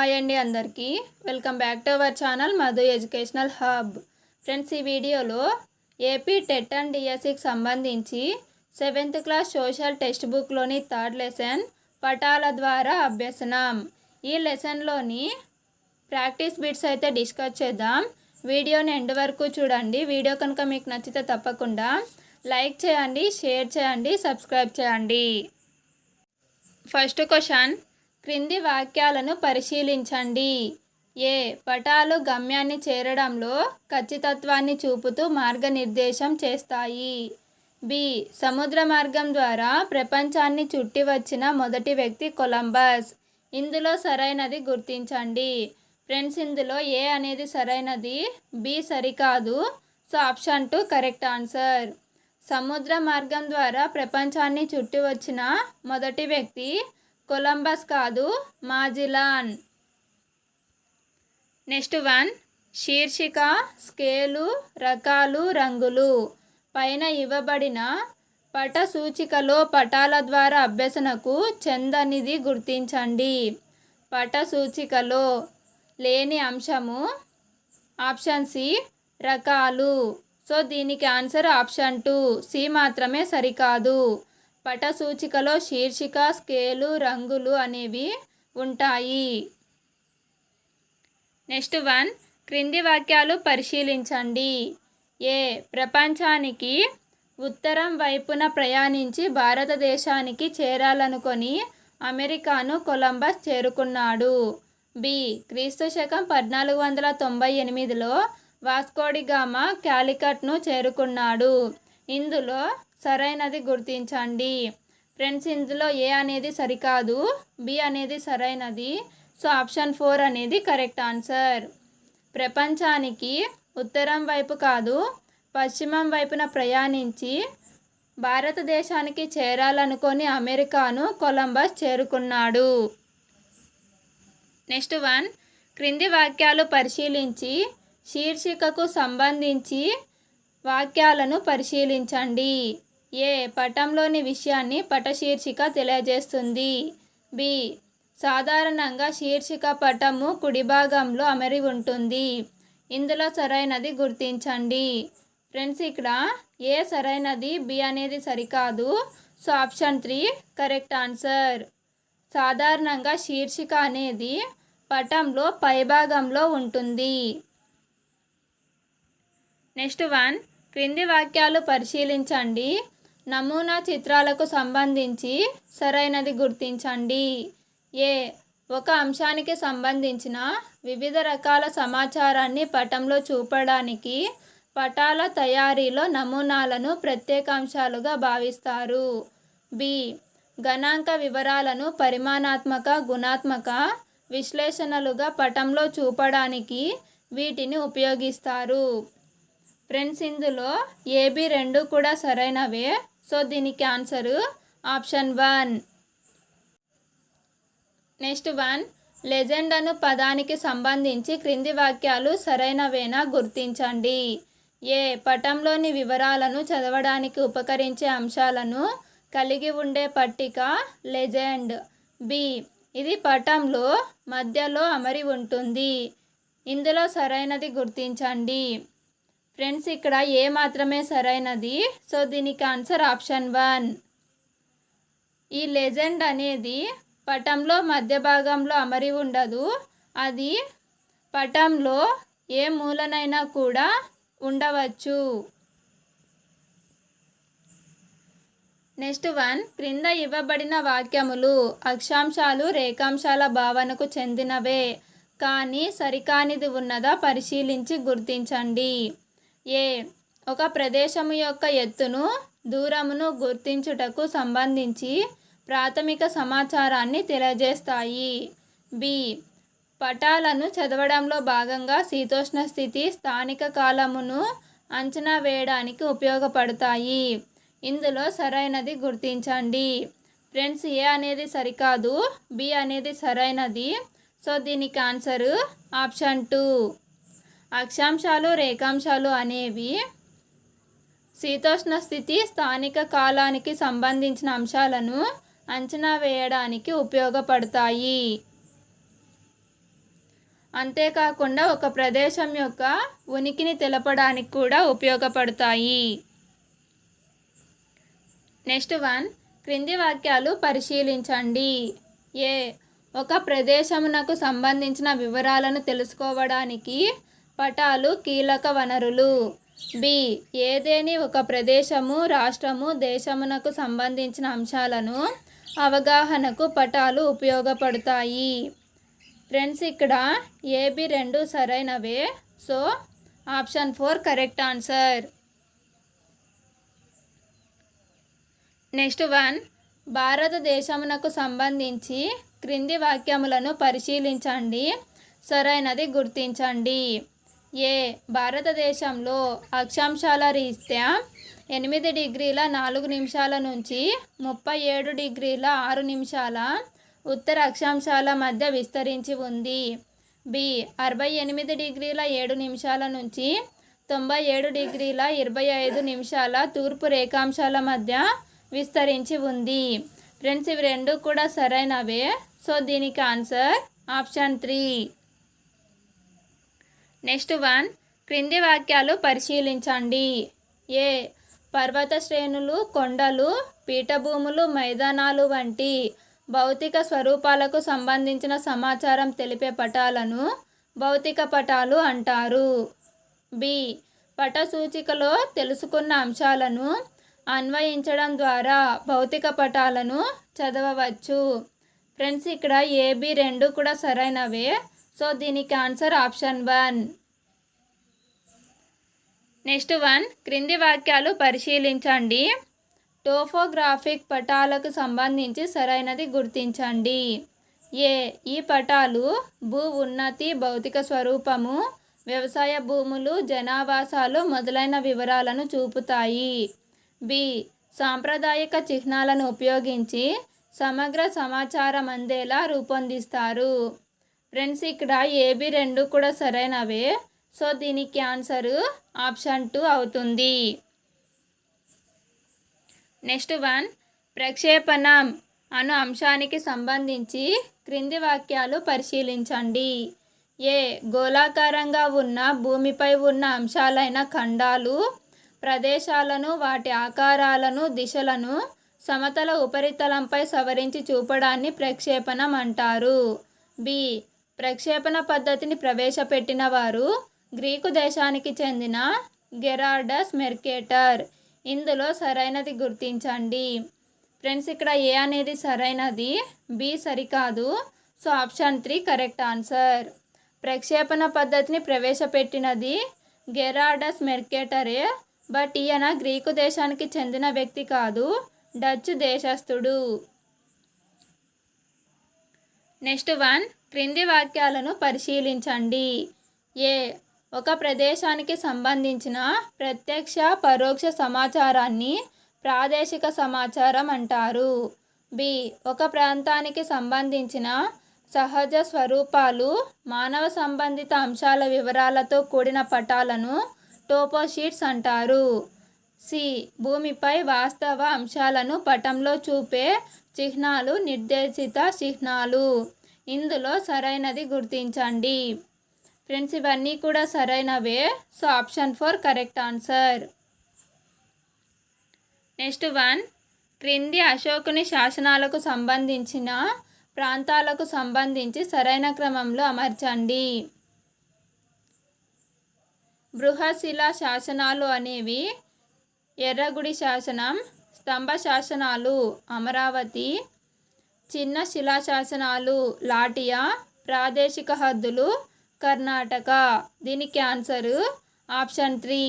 Hi అండి అందరికీ welcome back to our channel Madhu educational hub. Friends, ఈ వీడియోలో ఏపీ టెట్ అండ్ డిఎస్సికి సంబంధించి 7th క్లాస్ సోషల్ టెక్స్ట్ బుక్లోని థర్డ్ లెసన్ పటాల ద్వారా అభ్యసనం, ఈ లెసన్లోని ప్రాక్టీస్ బిట్స్ అయితే డిస్కస్ చేద్దాం. వీడియోని ఎండ్ వరకు చూడండి. వీడియో కనుక మీకు నచ్చితే తప్పకుండా లైక్ చేయండి, షేర్ చేయండి, సబ్స్క్రైబ్ చేయండి. ఫస్ట్ క్వశ్చన్, క్రింది వాక్యాలను పరిశీలించండి. ఏ. పటాలు గమ్యాన్ని చేరడంలో ఖచ్చితత్వాన్ని చూపుతూ మార్గనిర్దేశం చేస్తాయి. బి. సముద్ర మార్గం ద్వారా ప్రపంచాన్ని చుట్టి వచ్చిన మొదటి వ్యక్తి కొలంబస్. ఇందులో సరైనది గుర్తించండి. ఫ్రెండ్స్, ఇందులో ఏ అనేది సరైనది, బి సరికాదు. So option 2 correct answer. సముద్ర మార్గం ద్వారా ప్రపంచాన్ని చుట్టి వచ్చిన మొదటి వ్యక్తి కొలంబస్ కాదు, మాజిలాన్. నెక్స్ట్ 1, శీర్షిక, స్కేలు, రకాలు, రంగులు. పైన ఇవ్వబడిన పట సూచికలో పటాల ద్వారా అభ్యసనకు చెందనిది గుర్తించండి. పట సూచికలో లేని అంశము ఆప్షన్ సి రకాలు. సో దీనికి ఆన్సర్ ఆప్షన్ 2 సి మాత్రమే సరికాదు. పట సూచికలో శీర్షిక, స్కేలు, రంగులు అనేవి ఉంటాయి. నెక్స్ట్ 1, క్రింది వాక్యాలు పరిశీలించండి. ఏ. ప్రపంచానికి ఉత్తరం వైపున ప్రయాణించి భారతదేశానికి చేరాలనుకొని అమెరికాను కొలంబస్ చేరుకున్నాడు. బి. క్రీస్తు శకం 1498లో వాస్కోడిగామా కాలికట్ను చేరుకున్నాడు. ఇందులో సరైనది గుర్తించండి. ఫ్రెండ్స్, ఇందులో ఏ అనేది సరికాదు, బి అనేది సరైనది. సో ఆప్షన్ 4 అనేది కరెక్ట్ ఆన్సర్. ప్రపంచానికి ఉత్తరం వైపు కాదు, పశ్చిమం వైపున ప్రయాణించి భారతదేశానికి చేరాలనుకొని అమెరికాను కొలంబస్ చేరుకున్నాడు. నెక్స్ట్ 1, క్రింది వాక్యాలు పరిశీలించి శీర్షికకు సంబంధించి వాక్యాలను పరిశీలించండి. ఏ. పటంలోని విషయాన్ని పట శీర్షిక తెలియజేస్తుంది. బి. సాధారణంగా శీర్షిక పటము కుడి భాగంలో అమరి ఉంటుంది. ఇందులో సరైనది గుర్తించండి. ఫ్రెండ్స్, ఇక్కడ ఏ సరైనది, బి అనేది సరికాదు. So option 3 correct answer. సాధారణంగా శీర్షిక అనేది పటంలో పైభాగంలో ఉంటుంది. నెక్స్ట్ 1, క్రింది వాక్యాలు పరిశీలించండి. నమూనా చిత్రాలకు సంబంధించి సరైనది గుర్తించండి. ఏ. ఒక అంశానికి సంబంధించిన వివిధ రకాల సమాచారాన్ని పటంలో చూపడానికి పటాల తయారీలో నమూనాలను ప్రత్యేక అంశాలుగా భావిస్తారు. బి. గణాంక వివరాలను పరిమాణాత్మక, గుణాత్మక విశ్లేషణలుగా పటంలో చూపడానికి వీటిని ఉపయోగిస్తారు. ఫ్రెండ్స్, ఇందులో ఏబి రెండు కూడా సరైనవే. సో దీనికి ఆన్సరు ఆప్షన్ 1. నెక్స్ట్ 1, లెజెండ్ అను పదానికి సంబంధించి క్రింది వాక్యాలు సరైనవేనా గుర్తించండి. ఏ. పటంలోని వివరాలను చదవడానికి ఉపకరించే అంశాలను కలిగి ఉండే పట్టిక లెజెండ్. బి. ఇది పటంలో మధ్యలో అమరి ఉంటుంది. ఇందులో సరైనది గుర్తించండి. ఫ్రెండ్స్, ఇక్కడ ఏ మాత్రమే సరైనది. సో దీనికి ఆన్సర్ ఆప్షన్ 1. ఈ లెజెండ్ అనేది పటంలో మధ్య భాగంలో అమరి ఉండదు. అది పటంలో ఏ మూలనైనా కూడా ఉండవచ్చు. నెక్స్ట్ 1, క్రింద ఇవ్వబడిన వాక్యములు అక్షాంశాలు, రేఖాంశాల భావనకు చెందినవే కానీ సరికానిది ఉన్నదా పరిశీలించి గుర్తించండి. ఏ. ఒక ప్రదేశము యొక్క ఎత్తును, దూరమును గుర్తించుటకు సంబంధించి ప్రాథమిక సమాచారాన్ని తెలియజేస్తాయి. బి. పటాలను చదవడంలో భాగంగా శీతోష్ణ స్థితి, స్థానిక కాలమును అంచనా వేయడానికి ఉపయోగపడతాయి. ఇందులో సరైనది గుర్తించండి. ఫ్రెండ్స్, ఏ అనేది సరికాదు, బి అనేది సరైనది. సో దీనికి ఆన్సరు ఆప్షన్ 2. అక్షాంశాలు, రేఖాంశాలు అనేవి శీతోష్ణ స్థితి, స్థానిక కాలానికి సంబంధించిన అంశాలను అంచనా వేయడానికి ఉపయోగపడతాయి. అంతేకాకుండా ఒక ప్రదేశం యొక్క ఉనికిని తెలపడానికి కూడా ఉపయోగపడతాయి. నెక్స్ట్ వన్, క్రింది వాక్యాలు పరిశీలించండి. ఏ, ఒక ప్రదేశమునకు సంబంధించిన వివరాలను తెలుసుకోవడానికి పటాలు కీలక వనరులు. బి, ఏదేని ఒక ప్రదేశము, రాష్ట్రము, దేశమునకు సంబంధించిన అంశాలను అవగాహనకు పటాలు ఉపయోగపడతాయి. ఫ్రెండ్స్, ఇక్కడ ఏబి రెండు సరైనవే. So option 4 correct answer. Next one, భారతదేశమునకు సంబంధించి క్రింది వాక్యములను పరిశీలించండి, సరైనది గుర్తించండి. ఏ, భారతదేశంలో అక్షాంశాల రీత్యా 8 డిగ్రీల 4 నిమిషాల నుంచి 37 డిగ్రీల 6 నిమిషాల ఉత్తర అక్షాంశాల మధ్య విస్తరించి ఉంది. బి, 68 డిగ్రీల 7 నిమిషాల నుంచి 97 డిగ్రీల 25 నిమిషాల తూర్పు రేఖాంశాల మధ్య విస్తరించి ఉంది. ఫ్రెండ్స్, ఇవి రెండు కూడా సరైనవే. సో దీనికి ఆన్సర్ ఆప్షన్ 3. నెక్స్ట్ వన్, క్రింది వాక్యాలు పరిశీలించండి. ఏ, పర్వత శ్రేణులు, కొండలు, పీఠభూములు, మైదానాలు వంటి భౌతిక స్వరూపాలకు సంబంధించిన సమాచారం తెలిపే పటాలను భౌతిక పటాలు అంటారు. బి, పట సూచికలో తెలుసుకున్న అంశాలను అన్వయించడం ద్వారా భౌతిక పటాలను చదవవచ్చు. ఫ్రెండ్స్, ఇక్కడ ఏబి రెండు కూడా సరైనవే. సో దీనికి ఆన్సర్ ఆప్షన్ 1. నెక్స్ట్ వన్, క్రింది వాక్యాలు పరిశీలించండి. టోపోగ్రాఫిక్ పటాలకు సంబంధించి సరైనది గుర్తించండి. ఏ, ఈ పటాలు భూ ఉన్నతి, భౌతిక స్వరూపము, వ్యవసాయ భూములు, జనావాసాలు మొదలైన వివరాలను చూపుతాయి. బి, సాంప్రదాయిక చిహ్నాలను ఉపయోగించి సమగ్ర సమాచారం అందేలా రూపొందిస్తారు. ఫ్రెండ్స్, ఇక్కడ ఏబి రెండు కూడా సరైనవే. సో దీనికి ఆన్సరు ఆప్షన్ 2 అవుతుంది. నెక్స్ట్ వన్, ప్రక్షేపణం అను అంశానికి సంబంధించి క్రింది వాక్యాలు పరిశీలించండి. ఏ, గోళాకారంగా ఉన్న భూమిపై ఉన్న అంశాలైన ఖండాలు, ప్రదేశాలను, వాటి ఆకారాలను, దిశలను సమతల ఉపరితలంపై సవరించి చూపడాన్ని ప్రక్షేపణం అంటారు. బి, ప్రక్షేపణ పద్ధతిని ప్రవేశపెట్టిన వారు గ్రీకు దేశానికి చెందిన గెరార్డస్ మెర్కేటర్. ఇందులో సరైనది గుర్తించండి. ఫ్రెండ్స్, ఇక్కడ ఏ అనేది సరైనది, బి సరికాదు. So option 3 correct answer. ప్రక్షేపణ పద్ధతిని ప్రవేశపెట్టినది గెరార్డస్ మెర్కేటరే. బట్ ఈయన గ్రీకు దేశానికి చెందిన వ్యక్తి కాదు, డచ్ దేశస్థుడు. నెక్స్ట్ వన్, క్రింది వాక్యాలను పరిశీలించండి. ఏ, ఒక ప్రదేశానికి సంబంధించిన ప్రత్యక్ష, పరోక్ష సమాచారాన్ని ప్రాదేశిక సమాచారం అంటారు. బి, ఒక ప్రాంతానికి సంబంధించిన సహజ స్వరూపాలు, మానవ సంబంధిత అంశాల వివరాలతో కూడిన పటాలను టోపోషీట్స్ అంటారు. సి, భూమిపై వాస్తవ అంశాలను పటంలో చూపే చిహ్నాలు నిర్దేశిత చిహ్నాలు. ఇందులో సరైనది గుర్తించండి. ఫ్రెండ్స్, ఇవన్నీ కూడా సరైనవే. So option 4 correct answer. Next one, క్రింది అశోకుని శాసనాలకు సంబంధించిన ప్రాంతాలకు సంబంధించి సరైన క్రమంలో అమర్చండి. బృహశిలా శాసనాలు అనేవి ఎర్రగుడి శాసనం, స్తంభ శాసనాలు అమరావతి, చిన్న శిలా శాసనాలు లాటియా, ప్రాదేశిక హద్దులు కర్ణాటక. దీనికి ఆన్సరు ఆప్షన్ 3.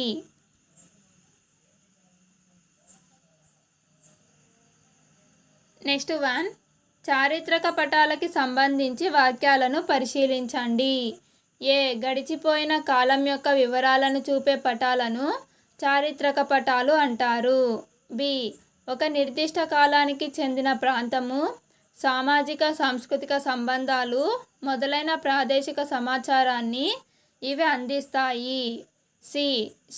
నెక్స్ట్ వన్, చారిత్రక పటాలకి సంబంధించి వాక్యాలను పరిశీలించండి. ఏ, గడిచిపోయిన కాలం యొక్క వివరాలను చూపే పటాలను చారిత్రక పటాలు అంటారు. బి, ఒక నిర్దిష్ట కాలానికి చెందిన ప్రాంతము, సామాజిక సాంస్కృతిక సంబంధాలు మొదలైన ప్రాదేశిక సమాచారాన్ని ఇవి అందిస్తాయి. సి,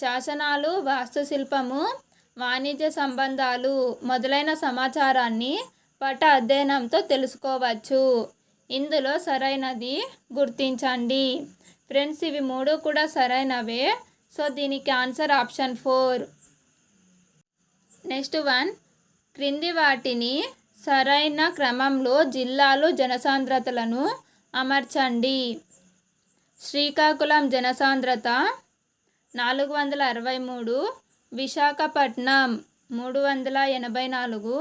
శాసనాలు, వాస్తుశిల్పము, వాణిజ్య సంబంధాలు మొదలైన సమాచారాన్ని పట అధ్యయనంతో తెలుసుకోవచ్చు. ఇందులో సరైనది గుర్తించండి. ఫ్రెండ్స్ ఇవి మూడు కూడా సరైనవే. సో దీనికి ఆన్సర్ ఆప్షన్ 4. నెక్స్ట్ వన్, క్రింది వాటిని సరైన క్రమంలో జిల్లాలు జనసాంద్రతలను అమర్చండి. శ్రీకాకుళం జనసాంద్రత 463, విశాఖపట్నం 384,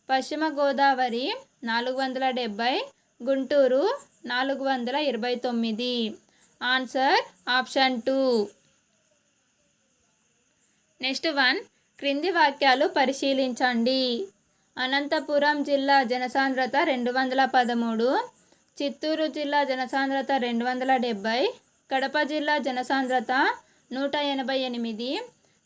పశ్చిమ Godavari 470, Guntur 429. Answer option 2. Next one, క్రింది వాక్యాలు పరిశీలించండి. అనంతపురం జిల్లా జనసాంద్రత 213, చిత్తూరు జిల్లా జనసాంద్రత 270, కడప జిల్లా జనసాంద్రత 188,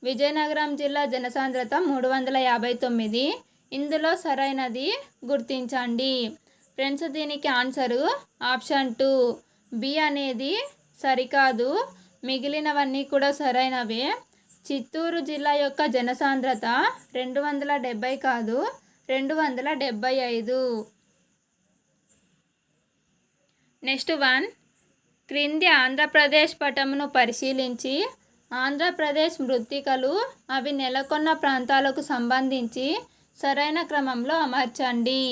విజయనగరం జిల్లా జనసాంద్రత 359. ఇందులో సరైనది గుర్తించండి. ఫ్రెండ్స్ దీనికి ఆన్సరు ఆప్షన్ 2. బి అనేది సరికాదు, మిగిలినవన్నీ కూడా సరైనవే. చిత్తూరు జిల్లా యొక్క జనసాంద్రత 270 కాదు, 275. నెక్స్ట్ వన్, క్రింది ఆంధ్రప్రదేశ్ పటమును పరిశీలించి ఆంధ్రప్రదేశ్ మృత్తికలు అవి నెలకొన్న ప్రాంతాలకు సంబంధించి సరైన క్రమంలో అమర్చండి.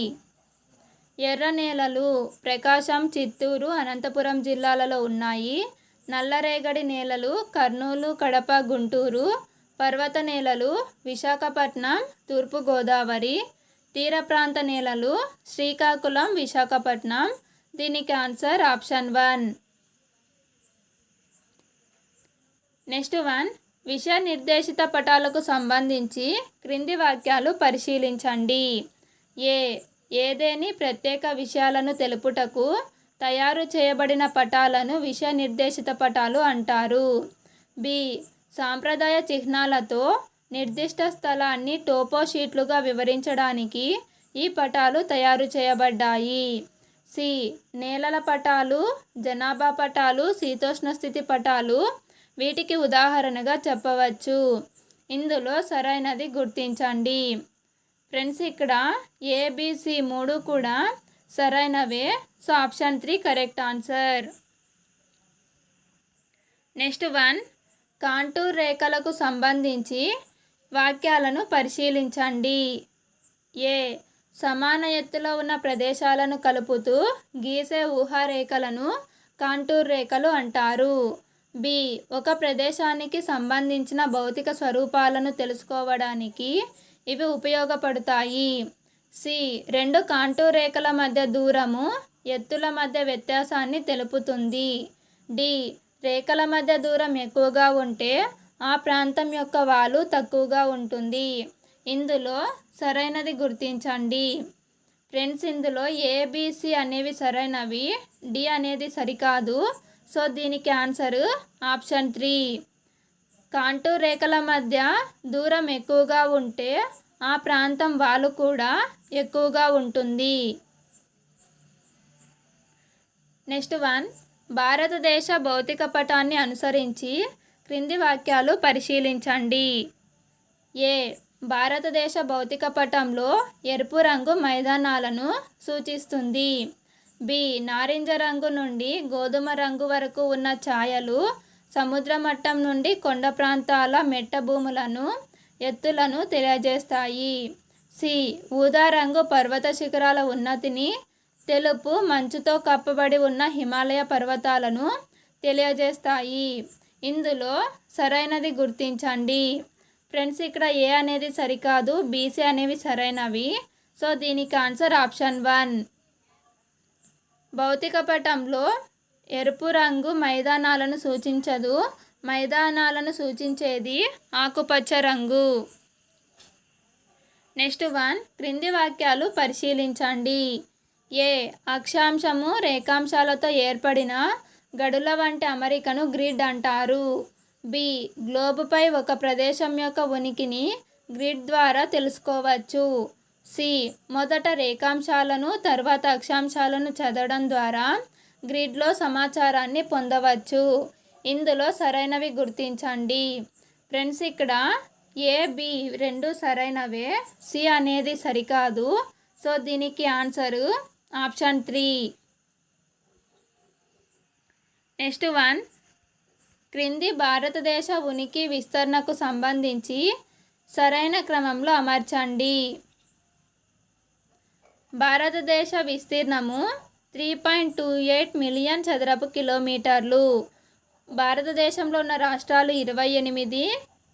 ఎర్ర నేలలు ప్రకాశం, చిత్తూరు, అనంతపురం జిల్లాలలో ఉన్నాయి. నల్లరేగడి నేలలు కర్నూలు, కడప, గుంటూరు. పర్వత నేలలు విశాఖపట్నం, తూర్పుగోదావరి. తీర ప్రాంత నేలలు శ్రీకాకుళం, విశాఖపట్నం. దీనికి ఆన్సర్ ఆప్షన్ 1. నెక్స్ట్ వన్, విషయ నిర్దేశిత పటాలకు సంబంధించి క్రింది వాక్యాలు పరిశీలించండి. ఏదేని ప్రత్యేక విషయాలను తెలుపుటకు తయారు చేయబడిన పటాలను విషయ నిర్దేశిత పటాలు అంటారు. బి, సాంప్రదాయ చిహ్నాలతో నిర్దిష్ట స్థలాన్ని టోపో షీట్లుగా వివరించడానికి ఈ పటాలు తయారు చేయబడ్డాయి. సి, నేలల పటాలు, జనాభా పటాలు, శీతోష్ణ స్థితి పటాలు వీటికి ఉదాహరణగా చెప్పవచ్చు. ఇందులో సరైనది గుర్తించండి. ఫ్రెండ్స్ ఇక్కడ ఏబిసి 3 కూడా సరైనవే. So option 3 correct answer. Next one, contour రేఖలకు సంబంధించి వాక్యాలను పరిశీలించండి. సమాన ఎత్తులో ఉన్న ప్రదేశాలను కలుపుతూ గీసే ఊహారేఖలను కాంటూర్ రేఖలు అంటారు. బి, ఒక ప్రదేశానికి సంబంధించిన భౌతిక స్వరూపాలను తెలుసుకోవడానికి ఇవి ఉపయోగపడతాయి. సి, రెండు కాంటూర్ రేఖల మధ్య దూరము ఎత్తుల మధ్య వ్యత్యాసాన్ని తెలుపుతుంది. డి, రేఖల మధ్య దూరం ఎక్కువగా ఉంటే ఆ ప్రాంతం యొక్క వాలు తక్కువగా ఉంటుంది. ఇందులో సరైనది గుర్తించండి. ఫ్రెండ్స్ ఇందులో ఏబిసి అనేవి సరైనవి, డి అనేది సరికాదు. సో దీనికి ఆన్సర్ ఆప్షన్ 3. కాంటూర్ రేఖల మధ్య దూరం ఎక్కువగా ఉంటే ఆ ప్రాంతం వాలు కూడా ఎక్కువగా ఉంటుంది. నెక్స్ట్ వన్, భారతదేశ భౌతిక పటాన్ని అనుసరించి క్రింది వాక్యాలు పరిశీలించండి. భారతదేశ భౌతిక పటంలో ఎరుపు రంగు మైదానాలను సూచిస్తుంది. బి, నారింజ రంగు నుండి గోధుమ రంగు వరకు ఉన్న ఛాయలు సముద్ర మట్టం నుండి కొండ ప్రాంతాల మెట్ట భూములను ఎత్తులను తెలియజేస్తాయి. సి, ఊదా రంగు పర్వత శిఖరాల ఉన్నతిని, తెలుపు మంచుతో కప్పబడి ఉన్న హిమాలయ పర్వతాలను తెలియజేస్తాయి. ఇందులో సరైనది గుర్తించండి. ఫ్రెండ్స్ ఇక్కడ ఏ అనేది సరికాదు, బీసీ అనేవి సరైనవి. సో దీనికి ఆన్సర్ ఆప్షన్ 1. భౌతిక పటంలో ఎరుపు రంగు మైదానాలను సూచించదు, మైదానాలను సూచించేది ఆకుపచ్చ రంగు. నెక్స్ట్ వన్, క్రింది వాక్యాలు పరిశీలించండి. అక్షాంశము రేఖాంశాలతో ఏర్పడిన గడుల వంటి అమరికను గ్రిడ్ అంటారు. బి, గ్లోబుపై ఒక ప్రదేశం యొక్క ఉనికిని గ్రిడ్ ద్వారా తెలుసుకోవచ్చు. సి, మొదట రేఖాంశాలను తర్వాత అక్షాంశాలను చదవడం ద్వారా గ్రిడ్లో సమాచారాన్ని పొందవచ్చు. ఇందులో సరైనవి గుర్తించండి. ఫ్రెండ్స్ ఇక్కడ ఏ, బి రెండు సరైనవే, సి అనేది సరికాదు. సో దీనికి ఆన్సరు ఆప్షన్ 3. నెక్స్ట్ వన్, క్రింది భారతదేశ ఉనికి విస్తరణకు సంబంధించి సరైన క్రమంలో అమర్చండి. భారతదేశ విస్తీర్ణము 3.28 మిలియన్ చదరపు కిలోమీటర్లు. భారతదేశంలో ఉన్న రాష్ట్రాలు 28,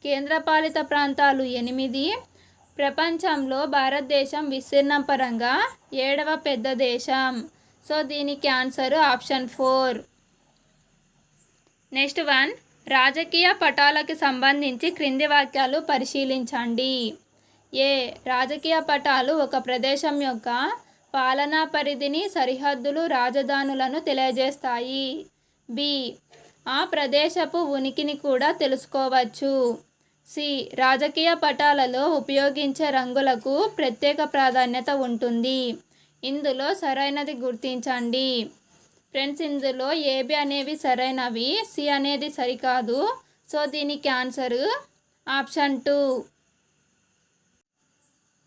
కేంద్రపాలిత ప్రాంతాలు 8. ప్రపంచంలో భారతదేశం విస్తీర్ణం పరంగా 7వ పెద్ద దేశం. సో దీనికి ఆన్సర్ ఆప్షన్ 4. నెక్స్ట్ వన్, రాజకీయ పటాలకు సంబంధించి క్రింది వాక్యాలు పరిశీలించండి. ఏ, రాజకీయ పటాలు ఒక ప్రదేశం యొక్క పాలనా పరిధిని, సరిహద్దులు, రాజధానులను తెలియజేస్తాయి. బి, ఆ ప్రదేశపు ఉనికిని కూడా తెలుసుకోవచ్చు. సి, రాజకీయ పటాలలో ఉపయోగించే రంగులకు ప్రత్యేక ప్రాధాన్యత ఉంటుంది. ఇందులో సరైనది గుర్తించండి. ఫ్రెండ్స్, ఇందులో ఏబి అనేవి సరైనవి, సి అనేది సరికాదు. సో దీనికి ఆన్సర్ ఆప్షన్ 2.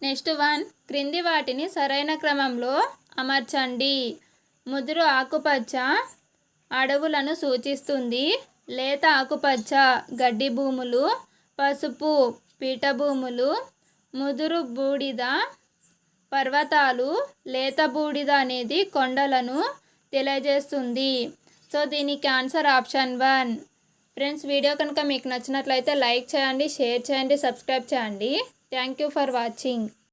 నెక్స్ట్ వన్, క్రింది వాటిని సరైన క్రమంలో అమర్చండి. ముదురు ఆకుపచ్చ అడవులను సూచిస్తుంది. లేత ఆకుపచ్చ గడ్డి భూములు. పసుపు పీఠభూములు. ముదురు బూడిద పర్వతాలు. లేత బూడిద అనేది కొండలను తెలియజేస్తుంది. సో దీనికి ఆన్సర్ ఆప్షన్ 1. ఫ్రెండ్స్, వీడియో కనుక మీకు నచ్చినట్లయితే లైక్ చేయండి, షేర్ చేయండి, సబ్స్క్రైబ్ చేయండి. Thank you for watching.